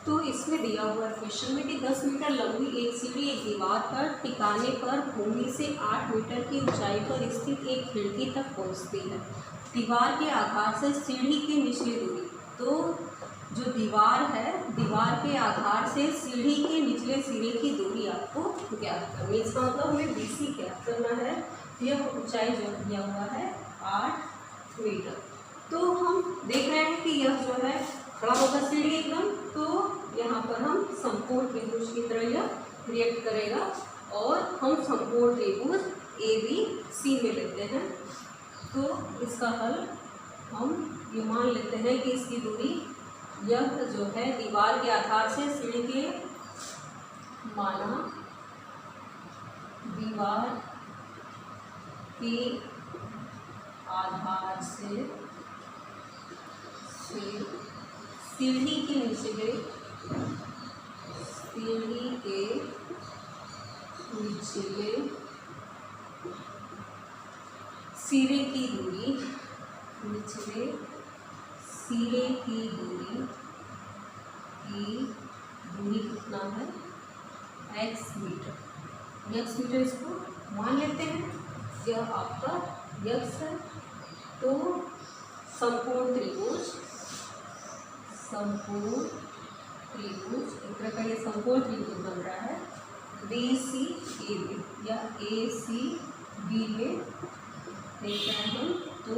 तो इसमें दिया हुआ क्वेश्चन में कि 10 मीटर लंबी एक सीढ़ी एक दीवार पर टिकाने पर भूमि से 8 मीटर की ऊंचाई पर स्थित एक खिड़की तक पहुंचती है। दीवार के आधार से सीढ़ी की निचली दूरी, तो जो दीवार है, दीवार के आधार से सीढ़ी के निचले सिरे की दूरी आपको ज्ञात करनी है। इसका मतलब हमें BC ज्ञात करना है। यह ऊंचाई जो दिया हुआ है 8 मीटर। तो हम देख रहे हैं कि यह जो है खड़ा होगा सीढ़ी एकदम, तो यहाँ पर हम समकोण त्रिभुज की तरह यह रिएक्ट करेगा और हम समकोण त्रिभुज ABC में लेते हैं। तो इसका हल हम ये मान लेते हैं कि इसकी दूरी यह जो है दीवार के आधार से सीढ़ी के, माना दीवार के आधार से सीढ़ी के निचले सिरे की दूरी, निचले सिरे की दूरी कितना है x मीटर। x मीटर इसको मान लेते हैं, यह आपका x है। तो समकोण त्रिभुज एक तरह का ये समकोण त्रिभुज बन रहा है BCAB या ACB में देख रहे हैं। तो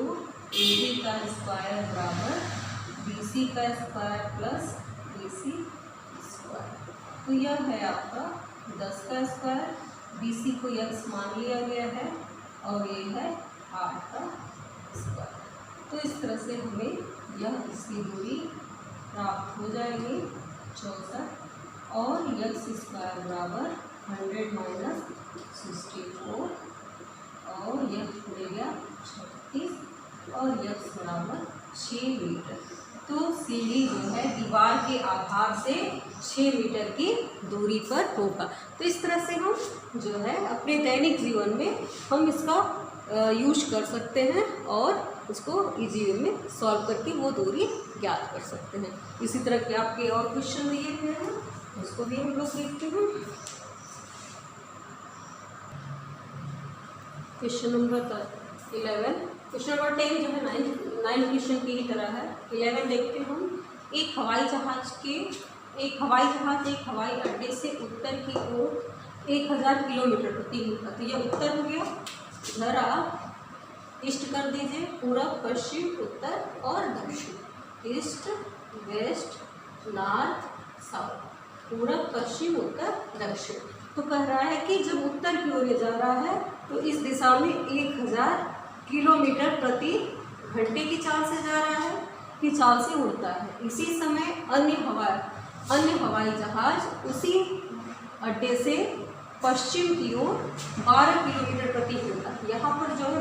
AB का स्क्वायर बराबर BC का स्क्वायर प्लस AC स्क्वायर। तो यह है आपका 10 का स्क्वायर, BC को x मान लिया गया है और ये है 8 का स्क्वायर। तो इस तरह से हमें यह इसकी दूरी प्राप्त हो जाएगी 64 और x स्क्वायर बराबर 100 माइनस 64 और यह हो गया 36 और x बराबर 6 मीटर। तो सीढ़ी जो है दीवार के आधार से 6 मीटर की दूरी पर होगा। तो इस तरह से हम जो है अपने दैनिक जीवन में हम इसका यूज कर सकते हैं और उसको इजी वे में सॉल्व करके वो दूरी ज्ञात कर सकते हैं। इसी तरह के आपके और क्वेश्चन दिए हुए हैं, उसको भी हम लोग देखते हैं। क्वेश्चन नंबर 11, क्वेश्चन नंबर 10 जो है 9 क्वेश्चन की ही तरह है। 11 देखते हैं हम। एक हवाई जहाज एक हवाई अड्डे से उत्तर की ओर 1000 किलोमीटर प्रति घंटा, तो यह उत्तर हो गया। इधर आप ईस्ट कर दीजिए, पूरब पश्चिम उत्तर और दक्षिण, ईस्ट वेस्ट नॉर्थ साउथ, पूरब पश्चिम उत्तर दक्षिण। तो कह रहा है कि जब उत्तर की ओर जा रहा है तो इस दिशा में 1000 किलोमीटर प्रति घंटे की चाल से जा रहा है, की चाल से उड़ता है। इसी समय अन्य हवाई जहाज उसी अड्डे से पश्चिम की ओर 12 किलोमीटर प्रति घंटा, यहाँ पर जो है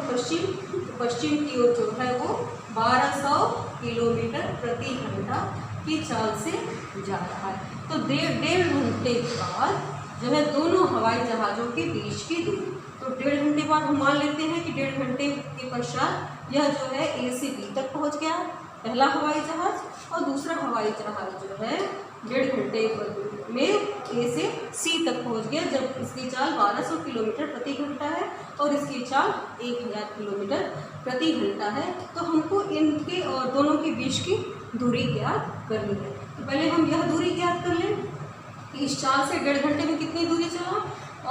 पश्चिम की ओर जो है वो 1200 किलोमीटर प्रति घंटा की चाल से जा रहा है। तो डेढ़ घंटे बाद जो है दोनों हवाई जहाज़ों के बीच की दूरी, तो 1.5 घंटे बाद हम मान लेते हैं कि 1.5 घंटे के पश्चात यह जो है A से B तक पहुँच गया, पहला हवाई जहाज़, और दूसरा हवाई जहाज़ जो है 1.5 घंटे में A से C तक पहुंच गया, जब इसकी चाल 1200 किलोमीटर प्रति घंटा है और इसकी चाल 1000 किलोमीटर प्रति घंटा है। तो हमको इनके और दोनों के बीच की दूरी ज्ञात करनी है। तो पहले हम यह दूरी ज्ञात कर लें कि इस चाल से 1.5 घंटे में कितनी दूरी चला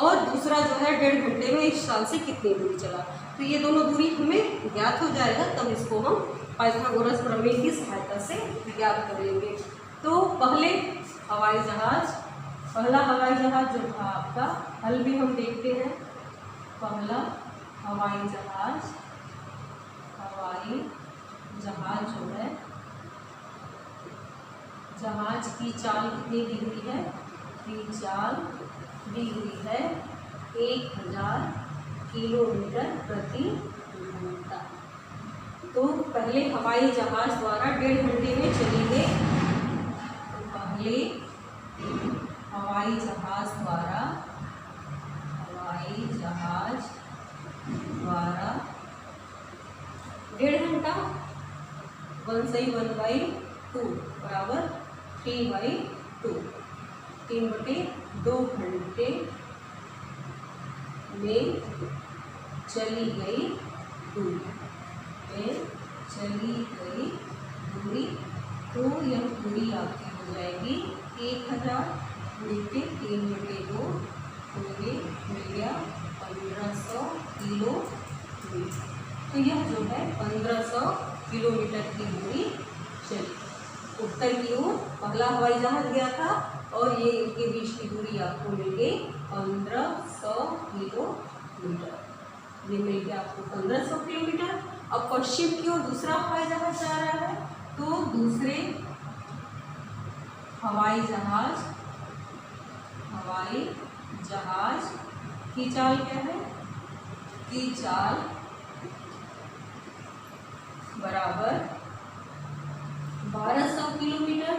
और दूसरा जो है 1.5 घंटे में इस चाल से कितनी दूरी चला। तो ये दोनों दूरी हमें ज्ञात हो जाएगा, तब इसको हम पाइथागोरस प्रमेय की सहायता से ज्ञात कर लेंगे। तो पहला हवाई जहाज जो था आपका, हल भी हम देखते हैं। पहला हवाई जहाज जो है, जहाज की चाल कितनी दी हुई है, की चाल दी हुई है 1000 किलोमीटर प्रति घंटा। तो पहले हवाई जहाज द्वारा 1.5 घंटे में चली गई, पहले हवाई जहाज द्वारा 1.5 घंटा 1/2 बराबर 3/2 2, 3/2 घंटे में चली गई दूरी, तो यह दूरी आपकी हो जाएगी 1000 × 3/2 हो गया 1500 किलोमीटर। तो यह जो है 1500 किलोमीटर की दूरी चली। उत्तर की ओर पहला हवाई जहाज गया था और ये इनके बीच की दूरी आपको मिल गई 1500 किलोमीटर। ये मिल गया आपको 1500 किलोमीटर। अब पश्चिम की ओर दूसरा हवाई जहाज जा रहा है, तो दूसरे हवाई जहाज की चाल क्या है? की चाल बराबर 1200 किलोमीटर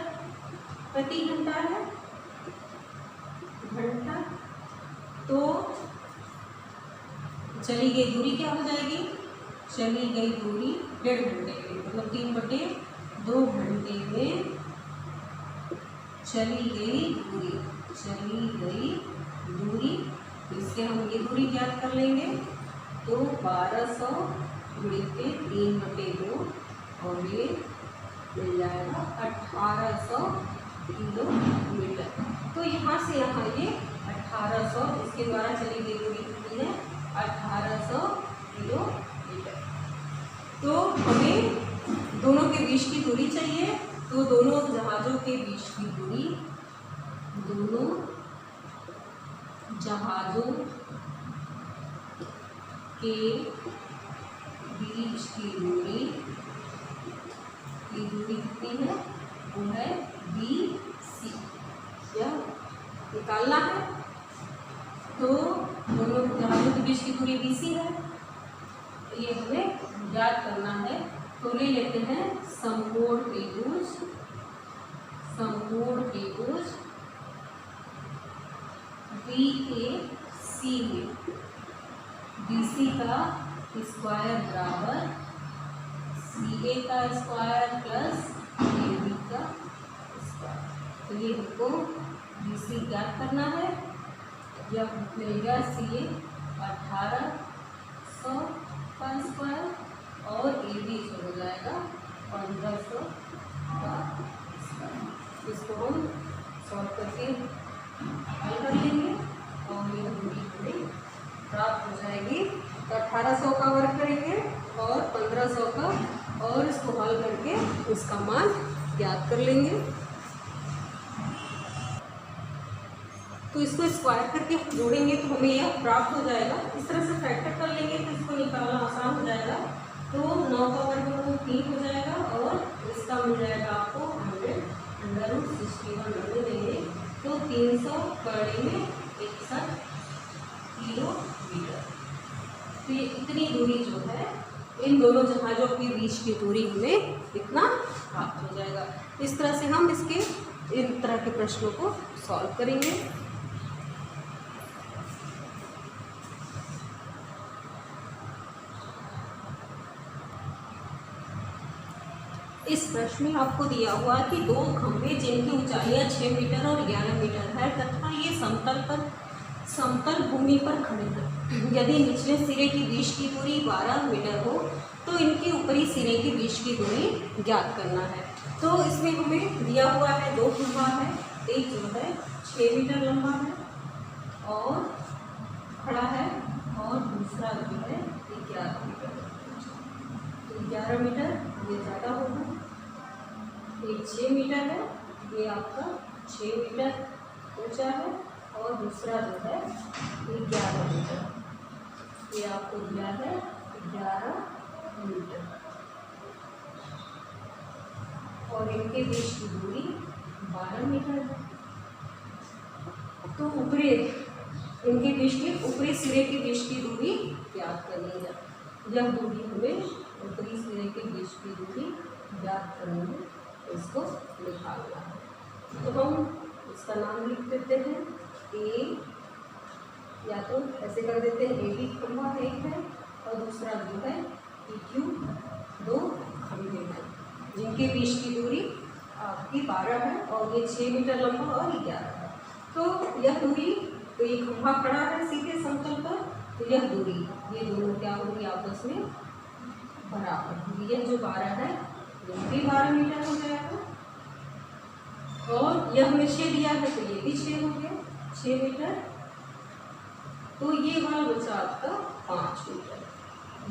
प्रति घंटा है। तो चली गई दूरी क्या हो जाएगी? चली गई दूरी 1.5 घंटे में, मतलब 3/2 घंटे में चली गई दूरी। इससे हम ये दूरी ज्ञात कर लेंगे। तो 1200 × 3/2 और ये मिल जाएगा 1800 किलोमीटर। तो यहाँ से यहाँ ये 1800, इसके द्वारा चली गई दूरी कितनी है? 1800 किलोमीटर। तो हमें दोनों के बीच की दूरी चाहिए, तो दोनों जहाज़ों के बीच की दूरी कितनी है? वो है BC। यह निकालना है। तो दोनों जहाज़ों के बीच की दूरी BC है, ये हमें याद करना है। तो ले लेते हैं समकोण त्रिभुज BAC में BC का स्क्वायर बराबर CA का स्क्वायर प्लस AB का स्क्वायर। तो ये हमको BC ज्ञात करना है। यह मिलेगा CA 1800 का स्क्वायर और AB जो हो जाएगा 1500 का स्क्वायर। इसको हम सॉल्व करके हल कर लेंगे और यह दूरी हमें प्राप्त हो जाएगी। तो 1800 का वर्ग करेंगे और 1500 का, और इसको हल करके उसका मान ज्ञात कर लेंगे। तो इसको स्क्वायर करके हम जोड़ेंगे तो हमें यह प्राप्त हो जाएगा। इस तरह से फैक्टर कर लेंगे तो इसको निकालना आसान हो जाएगा। तो 9 का वर्ग 3 हो जाएगा और इसका मिल जाएगा आपको 100 √61 देंगे तो 300 × में 61 किलोमीटर। तो ये इतनी दूरी जो है, इन दोनों जहाज़ों के बीच की दूरी हमें इतना प्राप्त हो जाएगा। इस तरह से हम इसके इन तरह के प्रश्नों को सॉल्व करेंगे। इस प्रश्न में आपको दिया हुआ है कि 2 खंभे जिनकी ऊंचाइयां 6 मीटर और 11 मीटर है तथा ये समतल भूमि पर खड़े हैं। यदि निचले सिरे के बीच की दूरी 12 मीटर हो तो इनके ऊपरी सिरे के बीच की दूरी ज्ञात करना है। तो इसमें हमें दिया हुआ है 2 खंभा है, एक जो है 6 मीटर लंबा है और खड़ा है और दूसरा जो है 11 मीटर। तो 11 मीटर ये ज़्यादा होगा, एक 6 मीटर है, ये आपका 6 मीटर ऊंचा है और दूसरा जो है 11 मीटर, ये आपको दिया है 11 मीटर और इनके बीच की दूरी 12 मीटर है। तो ऊपरी इनके बीच के ऊपरी सिरे के बीच की दूरी ज्ञात करनी है। यह दूरी हमें ऊपरी सिरे के बीच की दूरी ज्ञात करनी है, इसको निकालना है। तो हम इसका नाम लिख देते हैं ए, या तो ऐसे कर देते हैं AB खंभा एक है और दूसरा जो है PQ, 2 खंभे हैं जिनके बीच की दूरी आपकी 12 है और ये 6 मीटर लंबा और 11 है। तो यह दूरी, तो ये खंभा खड़ा है सीधे समतल पर, तो यह दूरी, ये दोनों क्या होगी आपस में बराबर। यह जो 12 है यह भी 12 मीटर हो जाएगा और यह हमें 6 दिया है तो ये भी 6 हो गया, 6 मीटर। तो ये वाला बचा आपका 5 मीटर,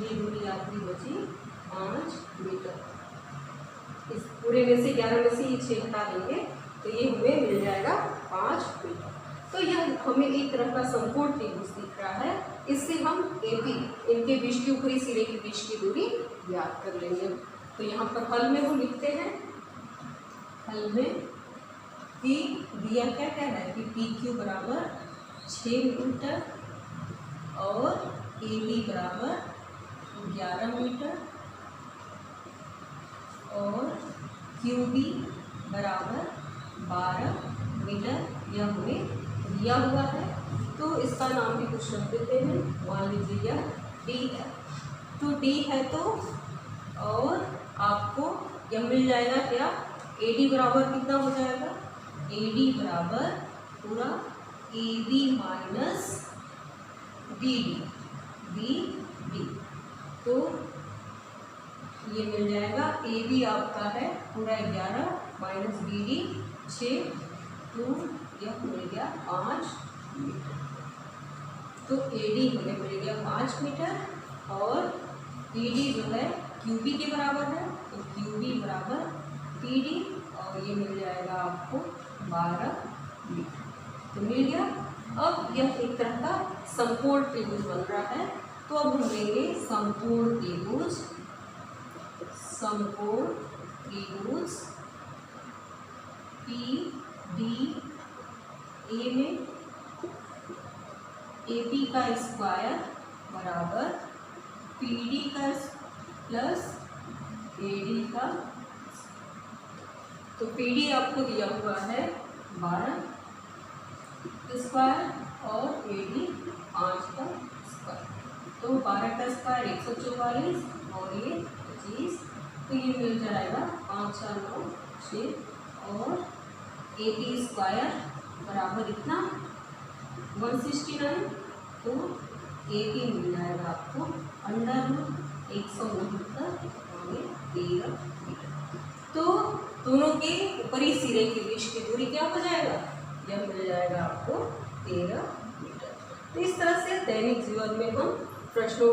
ये दूरी आपकी बची 5 मीटर। इस पूरे में से 11 में से ये 6 हटा देंगे तो ये हमें मिल जाएगा 5 मीटर। तो यह हमें एक तरह का समकोण त्रिभुज दिख रहा है। इससे हम AP, इनके बीच की ऊपरी सिरे के बीच की दूरी ज्ञात कर लेंगे। तो यहाँ पर हल में हम लिखते हैं, हल में कि दिया क्या है कि PQ बराबर 6 मीटर और AB बराबर 11 मीटर और QB बराबर 12 मीटर, यह हमें दिया हुआ है। तो इसका नाम भी कुछ रख देते हैं, मान लीजिए यह D है। तो D है तो और आपको यह मिल जाएगा क्या, AD बराबर कितना हो जाएगा, AD बराबर पूरा AB माइनस BD, तो ये मिल जाएगा AB आपका है पूरा 11 माइनस BD 6, तो यह मिल गया 5 मीटर। तो AD हमें मिल गया 5 मीटर और BD जो है QB के बराबर है, तो QB बराबर BD और ये मिल जाएगा आपको 12 मीटर। तो मिल गया। अब यह एक तरह का समकोण त्रिभुज बन रहा है। तो अब हम लेंगे समकोण त्रिभुज, समकोण त्रिभुज PDA में AP का स्क्वायर बराबर PD का प्लस AD का। तो PD आपको दिया हुआ है 12 स्क्वायर और AD 5 का स्क्वायर, तो 12 का स्क्वायर 144 और ये 25, तो ये मिल जाएगा 5 4 9 6 और AP स्क्वायर बराबर इतना 169, तो AP मिल जाएगा आपको √169 और ये 13 मीटर। तो दोनों के ऊपरी सिरे के बीच की दूरी क्या हो जाएगा, यह मिल जाएगा आपको 13 मीटर। तो इस तरह से दैनिक जीवन में हम प्रश्नों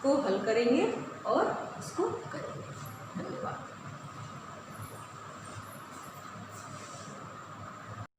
को हल करेंगे और उसको करेंगे। धन्यवाद।